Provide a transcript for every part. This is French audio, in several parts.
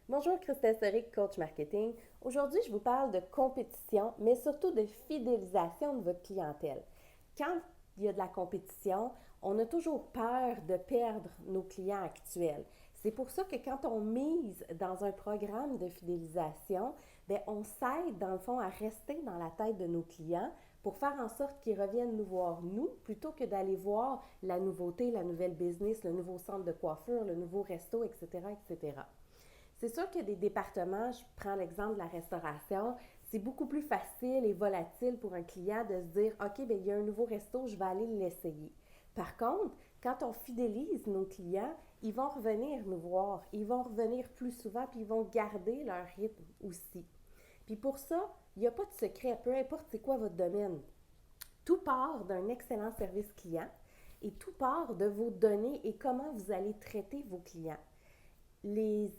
Bonjour, Christelle Soric, coach marketing. Aujourd'hui, je vous parle de compétition, mais surtout de fidélisation de votre clientèle. Quand il y a de la compétition, on a toujours peur de perdre nos clients actuels. C'est pour ça que quand on mise dans un programme de fidélisation, bien, on s'aide dans le fond à rester dans la tête de nos clients pour faire en sorte qu'ils reviennent nous voir nous, plutôt que d'aller voir la nouveauté, la nouvelle business, le nouveau centre de coiffure, le nouveau resto, etc., etc. C'est sûr que des départements, je prends l'exemple de la restauration, c'est beaucoup plus facile et volatile pour un client de se dire, OK, bien, il y a un nouveau resto, je vais aller l'essayer. Par contre, quand on fidélise nos clients, ils vont revenir nous voir, ils vont revenir plus souvent, puis ils vont garder leur rythme aussi. Puis pour ça, il n'y a pas de secret, peu importe c'est quoi votre domaine. Tout part d'un excellent service client et tout part de vos données et comment vous allez traiter vos clients. Les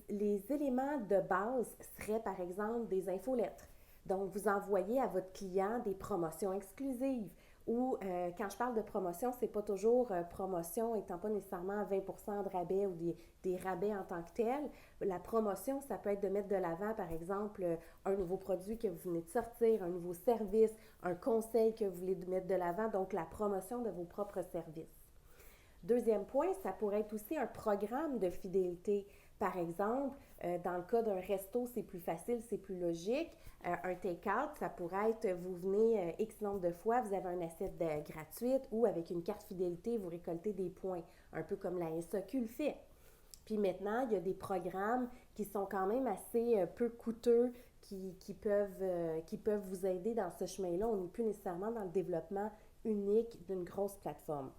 éléments de base seraient par exemple des infolettres. Donc, vous envoyez à votre client des promotions exclusives ou quand je parle de promotion, c'est pas toujours promotion étant pas nécessairement 20% de rabais ou des rabais en tant que tel. La promotion, ça peut être de mettre de l'avant, par exemple, un nouveau produit que vous venez de sortir, un nouveau service, un conseil que vous voulez mettre de l'avant, donc la promotion de vos propres services. Deuxième point, ça pourrait être aussi un programme de fidélité. Par exemple, dans le cas d'un resto, c'est plus facile, c'est plus logique. Un take-out, ça pourrait être, vous venez X nombre de fois, vous avez un assiette gratuite ou avec une carte fidélité, vous récoltez des points, un peu comme la SAQ le fait. Puis maintenant, il y a des programmes qui sont quand même assez peu coûteux, qui peuvent vous aider dans ce chemin-là. On n'est plus nécessairement dans le développement unique d'une grosse plateforme.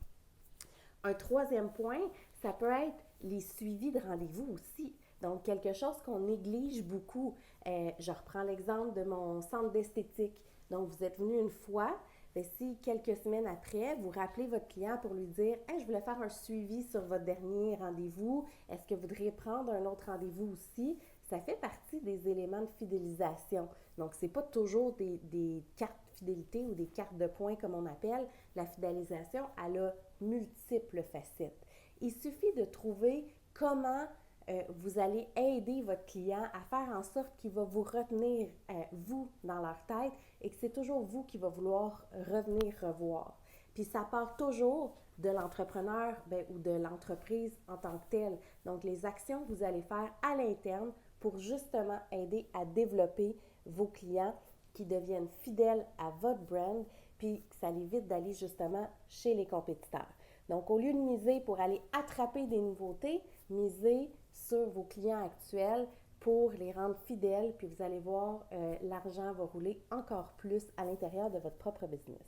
Un troisième point, ça peut être les suivis de rendez-vous aussi. Donc, quelque chose qu'on néglige beaucoup. Je reprends l'exemple de mon centre d'esthétique. Donc, vous êtes venu une fois, bien, si quelques semaines après, vous rappelez votre client pour lui dire hey, je voulais faire un suivi sur votre dernier rendez-vous, est-ce que vous voudriez prendre un autre rendez-vous aussi? Ça fait partie des éléments de fidélisation. Donc, ce n'est pas toujours des cartes fidélité ou des cartes de points comme on appelle. La fidélisation, elle a multiples facettes. Il suffit de trouver comment vous allez aider votre client à faire en sorte qu'il va vous retenir, vous, dans leur tête et que c'est toujours vous qui va vouloir revenir revoir. Puis ça part toujours de l'entrepreneur ou de l'entreprise en tant que telle. Donc, les actions que vous allez faire à l'interne pour justement aider à développer vos clients qui deviennent fidèles à votre brand, puis que ça l'évite d'aller justement chez les compétiteurs. Donc, au lieu de miser pour aller attraper des nouveautés, misez sur vos clients actuels pour les rendre fidèles, puis vous allez voir, l'argent va rouler encore plus à l'intérieur de votre propre business.